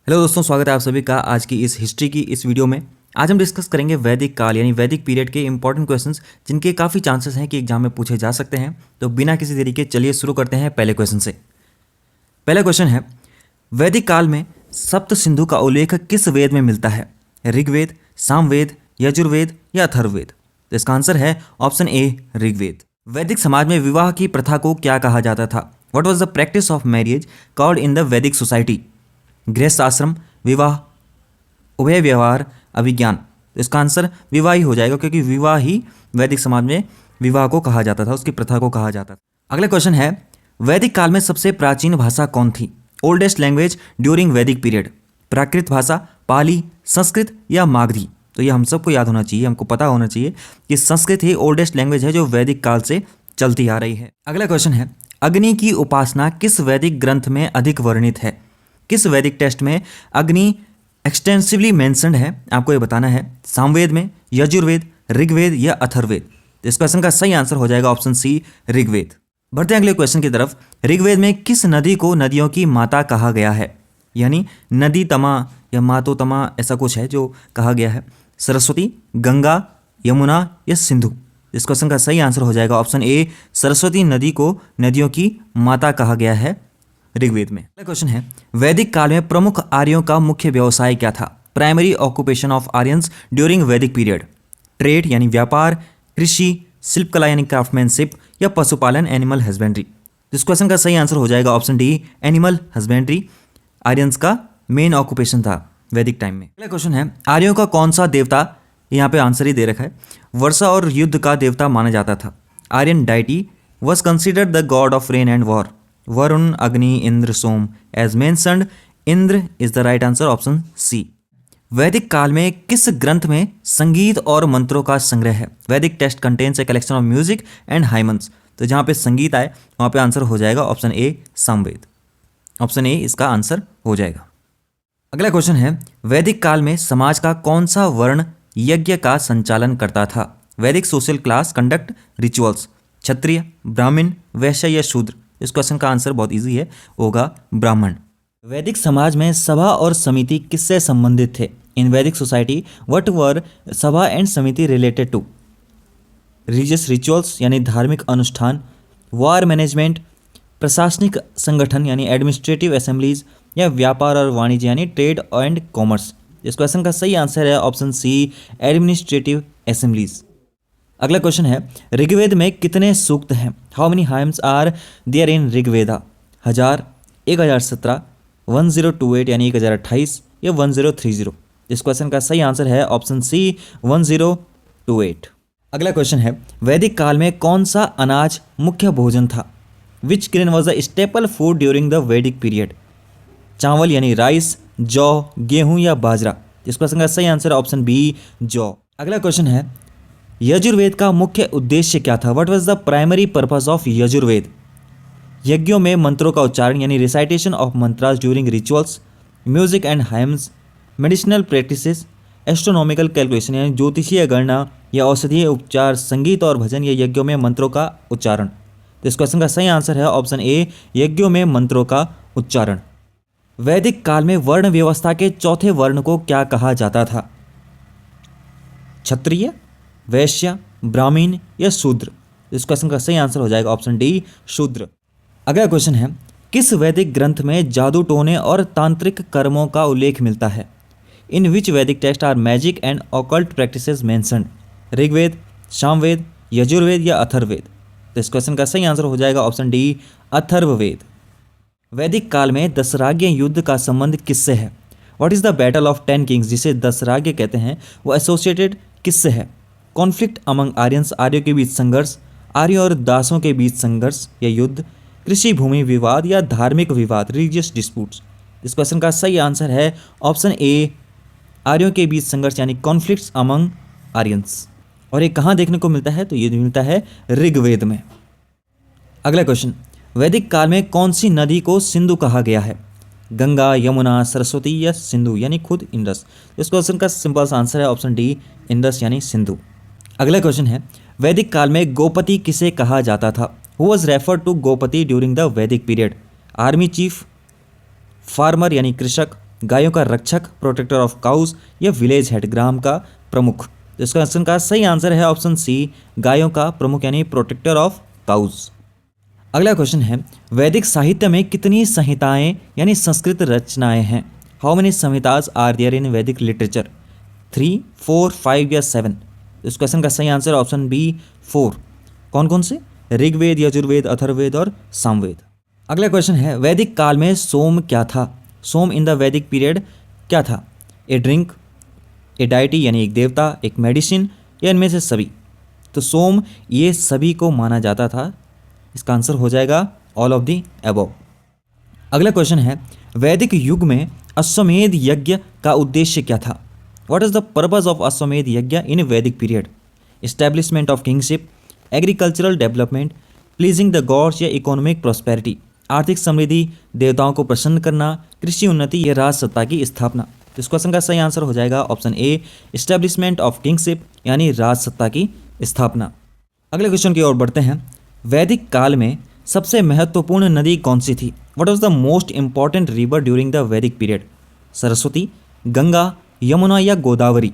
Hello दोस्तों, स्वागत है आप सभी का आज की इस हिस्ट्री की इस वीडियो में। आज हम डिस्कस करेंगे वैदिक काल यानी वैदिक पीरियड के इंपॉर्टेंट क्वेश्चंस जिनके काफ़ी चांसेस हैं कि एग्जाम में पूछे जा सकते हैं। तो बिना किसी देरी के चलिए शुरू करते हैं पहले क्वेश्चन से। पहला क्वेश्चन है, वैदिक काल में सप्त सिंधु का उल्लेख किस वेद में मिलता है? ऋग्वेद, सामवेद, यजुर्वेद या अथर्ववेद? तो इसका आंसर है ऑप्शन ए, ऋग्वेद। वैदिक समाज में विवाह की प्रथा को क्या कहा जाता था? What was the practice of marriage called in the Vedic society? गृहस्थ आश्रम, विवाह, उभय व्यवहार, अभिज्ञान? तो इसका आंसर विवाह ही हो जाएगा, क्योंकि विवाह ही वैदिक समाज में विवाह को कहा जाता था, उसकी प्रथा को कहा जाता था। अगला क्वेश्चन है, वैदिक काल में सबसे प्राचीन भाषा कौन थी? ओल्डेस्ट लैंग्वेज ड्यूरिंग वैदिक पीरियड? प्राकृत भाषा, पाली, संस्कृत या मागधी? तो ये हम सबको याद होना चाहिए, हमको पता होना चाहिए कि संस्कृत ही ओल्डेस्ट लैंग्वेज है जो वैदिक काल से चलती आ रही है। अगला क्वेश्चन है, अग्नि की उपासना किस वैदिक ग्रंथ में अधिक वर्णित है? किस वैदिक टेक्स्ट में अग्नि एक्सटेंसिवली मेंशन्ड है? आपको ये बताना है। सामवेद में, यजुर्वेद, ऋग्वेद या अथर्ववेद? तो इस क्वेश्चन का सही आंसर हो जाएगा ऑप्शन सी, ऋग्वेद। बढ़ते हैं अगले क्वेश्चन की तरफ। ऋग्वेद में किस नदी को नदियों की माता कहा गया है? यानी नदी तमा या मातो तमा ऐसा कुछ है जो कहा गया है। सरस्वती, गंगा, यमुना या सिंधु? इस क्वेश्चन का सही आंसर हो जाएगा ऑप्शन ए, सरस्वती नदी को नदियों की माता कहा गया है ऋग्वेद में। अगला क्वेश्चन है, वैदिक काल में प्रमुख आर्यों का मुख्य व्यवसाय क्या था? Primary occupation of Aryans during वैदिक पीरियड? ट्रेड यानी व्यापार, कृषि, शिल्पकला यानी क्राफ्टमैनशिप या पशुपालन एनिमल हस्बेंड्री? इस क्वेश्चन का सही आंसर हो जाएगा option D, animal husbandry Aryans का मेन ऑक्यूपेशन था वैदिक टाइम में। अगला क्वेश्चन है, आर्यों का कौन सा देवता, यहाँ पे आंसर ही दे रखा है, वर्षा और युद्ध का देवता माना जाता था? Aryan deity was considered the god of rain and war? Varun, Agni, Indra, Som? As mentioned, Indra is the right answer, option C. वैदिक काल में किस ग्रंथ में संगीत और मंत्रों का संग्रह है? वैदिक text contains a collection of music and हाइमन्स? तो जहाँ पे संगीत आए वहाँ पे आंसर हो जाएगा option A, Samaveda. Option A इसका आंसर हो जाएगा। अगला क्वेश्चन है, वैदिक काल में समाज का कौन सा वर्ण यज्ञ का संचालन करता था? वैदिक सोशल क्लास कंडक्ट रिचुअल्स? क्षत्रिय, ब्राह्मण, वैश्य या शूद्र? इस क्वेश्चन का आंसर बहुत इजी है, होगा ब्राह्मण। वैदिक समाज में सभा और समिति किससे संबंधित थे? इन वैदिक सोसाइटी व्हाट वर सभा एंड समिति रिलेटेड टू? रिलीजियस रिचुअल्स यानी धार्मिक अनुष्ठान, वार मैनेजमेंट, प्रशासनिक संगठन यानी एडमिनिस्ट्रेटिव असेंबलीज या व्यापार और वाणिज्य यानी ट्रेड एंड कॉमर्स? इस क्वेश्चन का सही आंसर है ऑप्शन सी, एडमिनिस्ट्रेटिव असेंबलीज। अगला क्वेश्चन है, ऋग्वेद में कितने सूक्त हैं? How many hymns are there in Rigveda? 1000, 1017, 1028 यानी 1028 या 1030? इस क्वेश्चन का सही आंसर है ऑप्शन सी, 1028। अगला क्वेश्चन है, वैदिक काल में कौन सा अनाज मुख्य भोजन था? Which grain was the staple food during the वैदिक पीरियड? चावल यानी राइस, जौ, गेहूं या बाजरा? इस क्वेश्चन का सही आंसर ऑप्शन बी, जौ। अगला क्वेश्चन है, यजुर्वेद का मुख्य उद्देश्य क्या था? What was the primary purpose of Yajurveda? यज्ञों में मंत्रों का उच्चारण यानी recitation of mantras during rituals, music and hymns, medicinal practices, astronomical calculation यानी ज्योतिषीय गणना या औषधीय उपचार, संगीत और भजन या यज्ञों में मंत्रों का उच्चारण? तो इस क्वेश्चन का सही आंसर है ऑप्शन ए, यज्ञों में मंत्रों का उच्चारण। वैदिक काल में वर्ण व्यवस्था के चौथे वर्ण को क्या कहा जाता था? क्षत्रिय, वैश्य, ब्राह्मण या शूद्र? इस क्वेश्चन का सही आंसर हो जाएगा ऑप्शन डी, शूद्र। अगला क्वेश्चन है, किस वैदिक ग्रंथ में जादू टोने और तांत्रिक कर्मों का उल्लेख मिलता है? In which Vedic text are magic and occult practices mentioned? Rigveda, Samaveda, Yajurveda या अथर्ववेद? तो इस क्वेश्चन का सही आंसर हो जाएगा ऑप्शन डी, अथर्ववेद। वैदिक काल में दशराग्य युद्ध का संबंध किससे है? What is the battle of 10 Kings जिसे दशराग्य कहते हैं वो एसोसिएटेड किससे है? कॉन्फ्लिक्ट अमंग आर्यंस, आर्यों के बीच संघर्ष, आर्यों और दासों के बीच संघर्ष या युद्ध, कृषि भूमि विवाद या धार्मिक विवाद, रिलीजियस डिस्प्यूट्स? इस क्वेश्चन का सही आंसर है ऑप्शन ए, आर्यों के बीच संघर्ष यानी कॉन्फ्लिक्ट्स अमंग आर्यंस। और ये कहाँ देखने को मिलता है? तो ये मिलता है ऋग्वेद में। अगला क्वेश्चन, वैदिक काल में कौन सी नदी को सिंधु कहा गया है? गंगा, यमुना, सरस्वती या सिंधु यानी खुद इंडस? इस क्वेश्चन का सिंपल सा आंसर है ऑप्शन डी, इंडस यानी सिंधु। अगला क्वेश्चन है, वैदिक काल में गोपति किसे कहा जाता था? Who was refer to Gopati during the वैदिक पीरियड? आर्मी चीफ, फार्मर यानी कृषक, गायों का रक्षक, प्रोटेक्टर ऑफ काउज, या विलेज हेड, ग्राम का प्रमुख। तो इस क्वेश्चन का सही आंसर है ऑप्शन सी, गायों का प्रमुख यानी प्रोटेक्टर ऑफ काउज। अगला क्वेश्चन है, वैदिक साहित्य में कितनी संहिताएं यानी संस्कृत रचनाएं हैं? How many Samhitas are there in Vedic literature? 3, 4, 5 या 7? इस क्वेश्चन का सही आंसर ऑप्शन बी 4। कौन कौन से? ऋग्वेद, यजुर्वेद, अथर्ववेद और सामवेद। अगला क्वेश्चन है, वैदिक काल में सोम क्या था? सोम इन द वैदिक पीरियड क्या था? ए ड्रिंक, ए डाइटी यानी एक देवता, एक मेडिसिन, या इनमें से सभी? तो सोम ये सभी को माना जाता था। इसका आंसर हो जाएगा ऑल ऑफ दी अबव। अगला क्वेश्चन है, वैदिक युग में अश्वमेध यज्ञ का उद्देश्य क्या था? What is the purpose of अश्वमेध यज्ञ इन वैदिक period? Establishment of kingship, agricultural development, pleasing the gods, या इकोनॉमिक प्रॉस्पेरिटी? आर्थिक समृद्धि, देवताओं को प्रसन्न करना, कृषि उन्नति, या राज सत्ता की स्थापना? तो इस क्वेश्चन का सही आंसर हो जाएगा option A, establishment of kingship यानी राज सत्ता की स्थापना। अगले क्वेश्चन की ओर बढ़ते हैं, वैदिक काल में सबसे महत्वपूर्ण नदी कौन सी थी? What was the most important river during the वैदिक पीरियड? सरस्वती, गंगा, यमुना, या गोदावरी?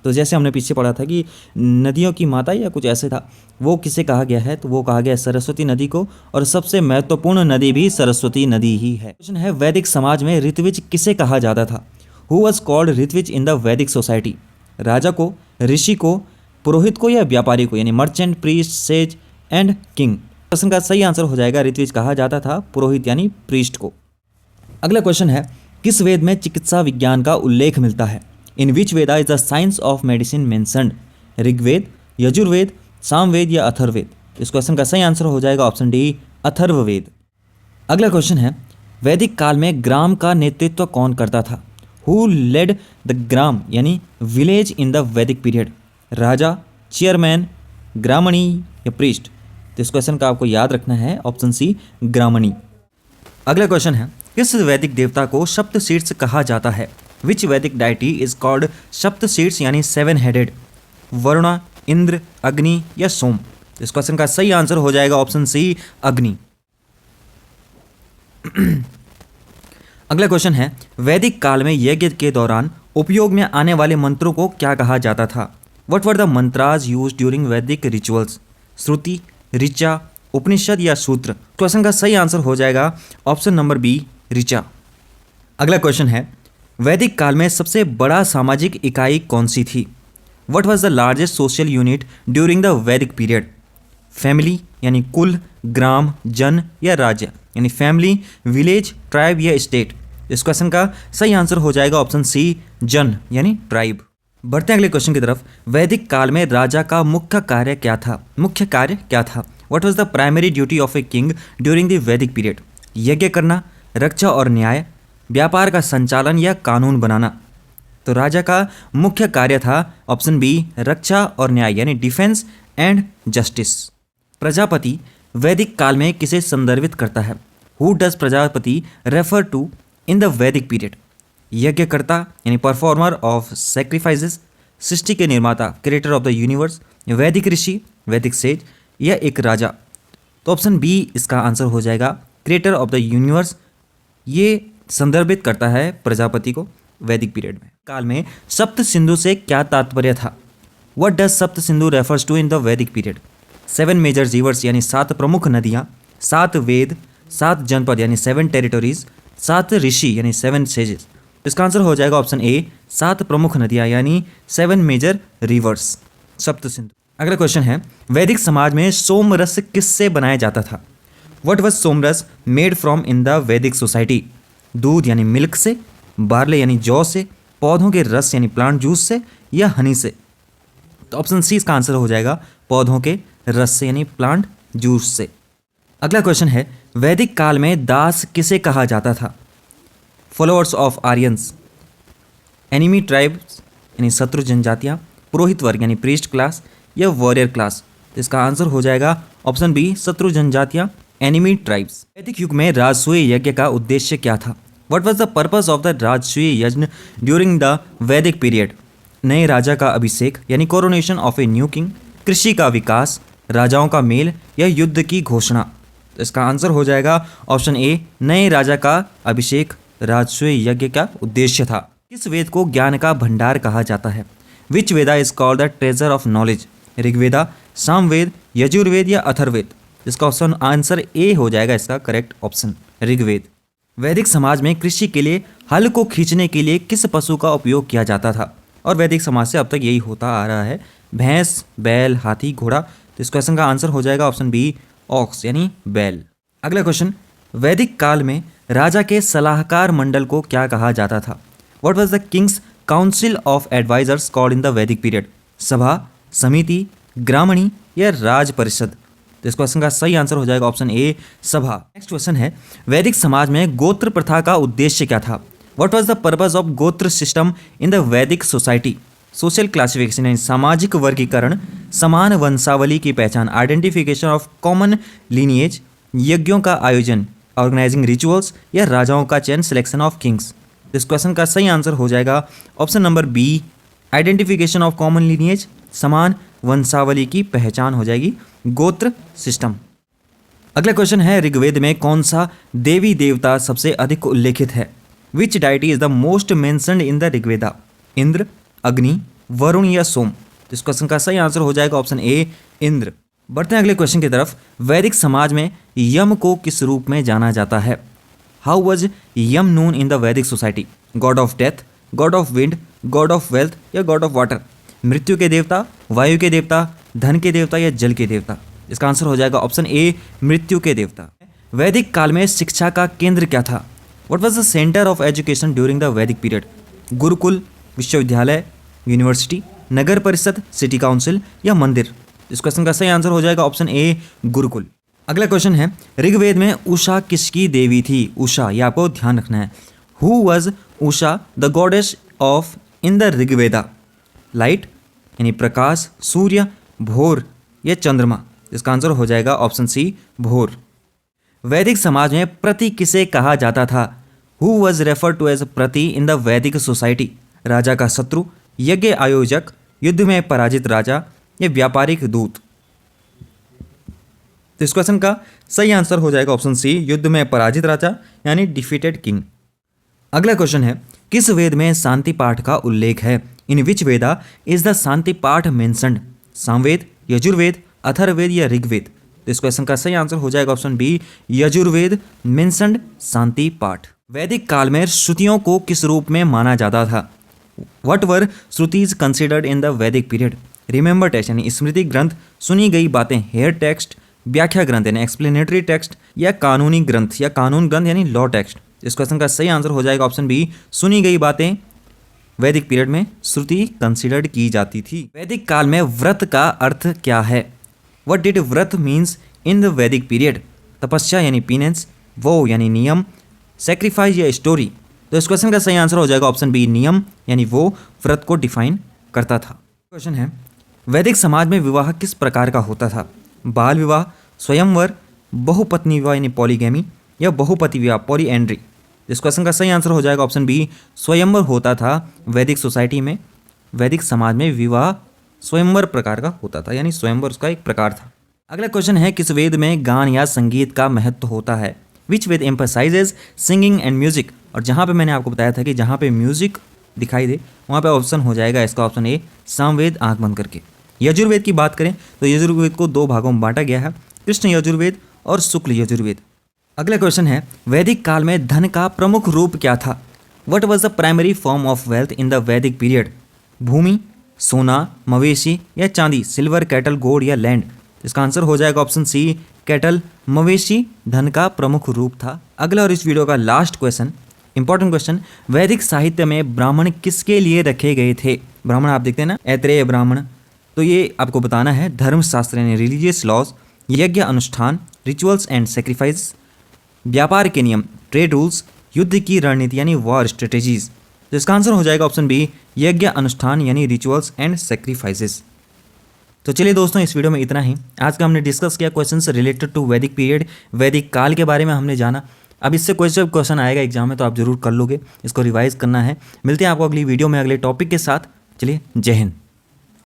तो जैसे हमने पीछे पढ़ा था कि नदियों की माता या कुछ ऐसे था, वो किसे कहा गया है? तो वो कहा गया सरस्वती नदी को, और सबसे महत्वपूर्ण नदी भी सरस्वती नदी ही है। क्वेश्चन है, वैदिक समाज में ऋत्विज किसे कहा जाता था? Who was called Ritvij in the Vedic society? राजा को, ऋषि को, पुरोहित को, या व्यापारी को? यानी merchant, priest, sage and king. Question का सही आंसर हो जाएगा ऋत्विज कहा जाता था पुरोहित यानी प्रीस्ट को। अगला क्वेश्चन है, किस वेद में चिकित्सा विज्ञान का उल्लेख मिलता है? In which Veda is the science of medicine mentioned? Rigveda, Yajurveda, Samaveda, या अथर्ववेद? इस क्वेश्चन का सही आंसर हो जाएगा ऑप्शन डी, अथर्ववेद। अगला क्वेश्चन है, वैदिक काल में ग्राम का नेतृत्व कौन करता था? हु लेड द ग्राम यानी विलेज इन द वैदिक पीरियड? राजा, चेयरमैन, ग्रामणी, या प्रीस्ट? तो इस क्वेश्चन का आपको याद रखना है ऑप्शन सी, ग्रामणी। अगला क्वेश्चन है, किस वैदिक देवता को सप्तशीर्ष कहा जाता है? विच वैदिक डाइटी इज कॉल्ड सप्तशीर्ष यानी 7 हेडेड? वरुणा, इंद्र, अग्नि, या सोम? इस क्वेश्चन का सही आंसर हो जाएगा ऑप्शन सी, अग्नि। अगला क्वेश्चन है, वैदिक काल में यज्ञ के दौरान उपयोग में आने वाले मंत्रों को क्या कहा जाता था? What were the mantras used during Vedic rituals? Shruti, Richa, Upanishad, या सूत्र? क्वेश्चन का सही आंसर हो जाएगा ऑप्शन नंबर बी, ऋचा। अगला क्वेश्चन है, वैदिक काल में सबसे बड़ा सामाजिक इकाई कौन सी थी? What was the largest social unit during the वैदिक पीरियड? फैमिली यानी कुल, ग्राम, जन, या राज्य? यानी फैमिली, विलेज, ट्राइब, या स्टेट? इस क्वेश्चन का सही आंसर हो जाएगा ऑप्शन सी, जन यानी ट्राइब। बढ़ते हैं अगले क्वेश्चन की तरफ, वैदिक काल में राजा का मुख्य कार्य क्या था? मुख्य कार्य क्या था? What was the primary duty of a king during the वैदिक पीरियड? यज्ञ करना, रक्षा और न्याय, व्यापार का संचालन, या कानून बनाना? तो राजा का मुख्य कार्य था ऑप्शन बी, रक्षा और न्याय यानी डिफेंस एंड जस्टिस। प्रजापति वैदिक काल में किसे संदर्भित करता है? Who does Prajapati refer to in the वैदिक पीरियड? यज्ञकर्ता यानी परफॉर्मर ऑफ सेक्रीफाइसेस, सृष्टि के निर्माता, क्रिएटर ऑफ द यूनिवर्स, वैदिक ऋषि, वैदिक सेज, या एक राजा? तो ऑप्शन बी इसका आंसर हो जाएगा, क्रिएटर ऑफ द यूनिवर्स। ये संदर्भित करता है प्रजापति को वैदिक पीरियड में। काल में सप्त सिंधु से क्या तात्पर्य था? What does Sapta Sindhu refers to in the वैदिक पीरियड? 7 मेजर रिवर्स यानी 7 प्रमुख नदियाँ, 7 वेद, 7 जनपद यानी 7 टेरिटोरीज, 7 ऋषि यानी 7 सेजेस? इसका आंसर हो जाएगा ऑप्शन ए, 7 प्रमुख नदियाँ यानी 7 मेजर रिवर्स, सप्त सिंधु। अगला क्वेश्चन है, वैदिक समाज में सोमरस किससे बनाया जाता था? What was somras made from in the Vedic society? दूध यानी मिल्क से, बार्ले यानी जौ से, पौधों के रस यानी प्लांट जूस से, या हनी से? तो ऑप्शन सी इसका आंसर हो जाएगा पौधों के रस से यानी प्लांट जूस से। अगला क्वेश्चन है, वैदिक काल में दास किसे कहा जाता था? Followers of Aryans, enemy tribes यानी शत्रु जनजातियाँ, पुरोहित वर्ग यानी प्रीस्ट क्लास, या वॉरियर क्लास? इसका आंसर हो जाएगा ऑप्शन बी, शत्रु जनजातियाँ, एनिमी ट्राइब्स। वैदिक युग में राजसूय यज्ञ का उद्देश्य क्या था? What was the purpose of the राजसूय यज्ञ ड्यूरिंग द वैदिक पीरियड? नए राजा का अभिषेक यानी coronation of a new king, कृषि का विकास, राजाओं का मेल, या युद्ध की घोषणा? इसका आंसर हो जाएगा ऑप्शन ए, नए राजा का अभिषेक, राजसूय यज्ञ का उद्देश्य था। किस वेद को ज्ञान का भंडार कहा जाता है? Which Veda is called the treasure of knowledge? Rigveda, Samaveda, Yajurveda या अथर्ववेद? इसका ऑप्शन आंसर ए हो जाएगा इसका करेक्ट ऑप्शन, ऋग्वेद। वैदिक समाज में कृषि के लिए हल को खींचने के लिए किस पशु का उपयोग किया जाता था? और वैदिक समाज से अब तक यही होता आ रहा है, भैंस, बैल, हाथी, घोड़ा। तो इस क्वेश्चन का आंसर हो जाएगा ऑप्शन बी, ऑक्स यानी बैल। अगला क्वेश्चन, वैदिक काल में राजा के सलाहकार मंडल को क्या कहा जाता था? What was the king's council of advisers called in the वैदिक पीरियड? सभा, समिति, ग्रामणी या राज परिषद? तो इस क्वेश्चन का सही आंसर हो जाएगा ऑप्शन ए, सभा। नेक्स्ट क्वेश्चन है, वैदिक समाज में गोत्र प्रथा का उद्देश्य क्या था? What was the purpose of गोत्र system in the Vedic society? Social classification यानी सामाजिक वर्गीकरण, समान वंशावली की पहचान, आइडेंटिफिकेशन ऑफ कॉमन लीनिएज, यज्ञों का आयोजन, ऑर्गेनाइजिंग रिचुअल्स या राजाओं का चयन, सिलेक्शन ऑफ किंग्स? इस क्वेश्चन का सही आंसर हो जाएगा option number B, identification of common lineage, समान वंशावली की पहचान हो जाएगी गोत्र सिस्टम। अगला क्वेश्चन है, ऋग्वेद में कौन सा देवी देवता सबसे अधिक उल्लेखित है? Which deity is the most mentioned in the Rigveda? Indra, Agni, Varuna या सोम? तो इस क्वेश्चन का सही आंसर हो जाएगा ऑप्शन ए, इंद्र। बढ़ते हैं अगले क्वेश्चन की तरफ। वैदिक समाज में यम को किस रूप में जाना जाता है? How was Yama known in the Vedic society? God of death, god of wind, god of wealth या गॉड ऑफ वाटर? मृत्यु के देवता, वायु के देवता, धन के देवता या जल के देवता? इसका आंसर हो जाएगा ऑप्शन ए, मृत्यु के देवता। वैदिक काल में शिक्षा का केंद्र क्या था? What was the centre of education during the वैदिक पीरियड? गुरुकुल, विश्वविद्यालय, यूनिवर्सिटी, नगर परिषद, सिटी काउंसिल या मंदिर? इस क्वेश्चन का सही आंसर हो जाएगा ऑप्शन ए, गुरुकुल। अगला क्वेश्चन है, ऋग्वेद में उषा किसकी देवी थी? उषा, ये आपको ध्यान रखना है। Who was Usha the goddess of in the Rigveda? Light यानी प्रकाश, सूर्य, भोर या चंद्रमा? इसका आंसर हो जाएगा ऑप्शन सी, भोर। वैदिक समाज में प्रति किसे कहा जाता था? Who was referred to as prati in the Vedic society? राजा का शत्रु, यज्ञ आयोजक, युद्ध में पराजित राजा या व्यापारिक दूत? तो इस क्वेश्चन का सही आंसर हो जाएगा ऑप्शन सी, युद्ध में पराजित राजा यानी डिफीटेड किंग। अगला क्वेश्चन है, किस वेद में शांति पाठ का उल्लेख है? In which Veda is the शांति पाठ मेंशन्ड? सामवेद, यजुर्वेद, अथर्ववेद या ऋग्वेद? तो इस क्वेश्चन का सही आंसर हो जाएगा ऑप्शन बी, यजुर्वेद मेंशन्ड शांति पाठ। वैदिक काल में श्रुतियों को किस रूप में माना जाता था? What were श्रुतिज considered in the वैदिक पीरियड? रिमेंबर टेक्स्ट यानी स्मृति ग्रंथ, सुनी गई बातें हेयर टेक्स्ट, व्याख्या ग्रंथ यानी एक्सप्लेनेटरी टेक्स्ट या कानूनी ग्रंथ या कानून ग्रंथ यानी लॉ टेक्स्ट? इस क्वेश्चन का सही आंसर हो जाएगा ऑप्शन बी, सुनी गई बातें वैदिक पीरियड में श्रुति कंसिडर्ड की जाती थी। वैदिक काल में व्रत का अर्थ क्या है? व्हाट डिड व्रत मीन्स इन द वैदिक पीरियड? तपस्या यानी पीनेंस, वो यानी नियम, सेक्रीफाइस या स्टोरी? तो इस क्वेश्चन का सही आंसर हो जाएगा ऑप्शन बी, नियम यानी वो व्रत को डिफाइन करता था। क्वेश्चन है, वैदिक समाज में विवाह किस प्रकार का होता था? बाल विवाह, स्वयंवर, बहुपत्नी विवाह यानी पॉलीगैमी या बहुपति विवाह पॉलीएंड्री? इस क्वेश्चन का सही आंसर हो जाएगा ऑप्शन बी, स्वयंवर होता था वैदिक सोसाइटी में। वैदिक समाज में विवाह स्वयंवर प्रकार का होता था यानी स्वयंवर उसका एक प्रकार था। अगला क्वेश्चन है, किस वेद में गान या संगीत का महत्व होता है? विच वेद एम्फसाइजेज सिंगिंग एंड म्यूजिक? और जहाँ पे मैंने आपको बताया था कि जहाँ पे म्यूजिक दिखाई दे वहाँ पे ऑप्शन हो जाएगा इसका ऑप्शन ए, सामवेद आंख बंद करके। यजुर्वेद की बात करें तो यजुर्वेद को दो भागों में बांटा गया है, कृष्ण यजुर्वेद और शुक्ल यजुर्वेद। अगला क्वेश्चन है, वैदिक काल में धन का प्रमुख रूप क्या था? What was the primary form of wealth in the वैदिक पीरियड? भूमि, सोना, मवेशी या चांदी, सिल्वर, कैटल, गोल्ड या लैंड? इसका आंसर हो जाएगा ऑप्शन सी, कैटल, मवेशी धन का प्रमुख रूप था। अगला और इस वीडियो का लास्ट क्वेश्चन, इंपॉर्टेंट क्वेश्चन, वैदिक साहित्य में ब्राह्मण किसके लिए रखे गए थे? ब्राह्मण आप देखते हैं ना, ऐत्रेय ब्राह्मण, तो ये आपको बताना है धर्मशास्त्र यानी रिलीजियस लॉज, यज्ञ अनुष्ठान, रिचुअल्स एंड सेक्रीफाइस, व्यापार के नियम, ट्रेड रूल्स, युद्ध की रणनीति यानी वॉर स्ट्रेटेजीज? तो इसका आंसर हो जाएगा ऑप्शन बी, यज्ञ अनुष्ठान यानी रिचुअल्स एंड सेक्रीफाइसेस। तो चलिए दोस्तों, इस वीडियो में इतना ही। आज का हमने डिस्कस किया क्वेश्चंस रिलेटेड टू वैदिक पीरियड, वैदिक काल के बारे में हमने जाना। अब इससे कोई जब क्वेश्चन आएगा एग्जाम में तो आप जरूर कर लोगे, इसको रिवाइज करना है। मिलते हैं आपको अगली वीडियो में अगले टॉपिक के साथ। चलिए, जय हिंद।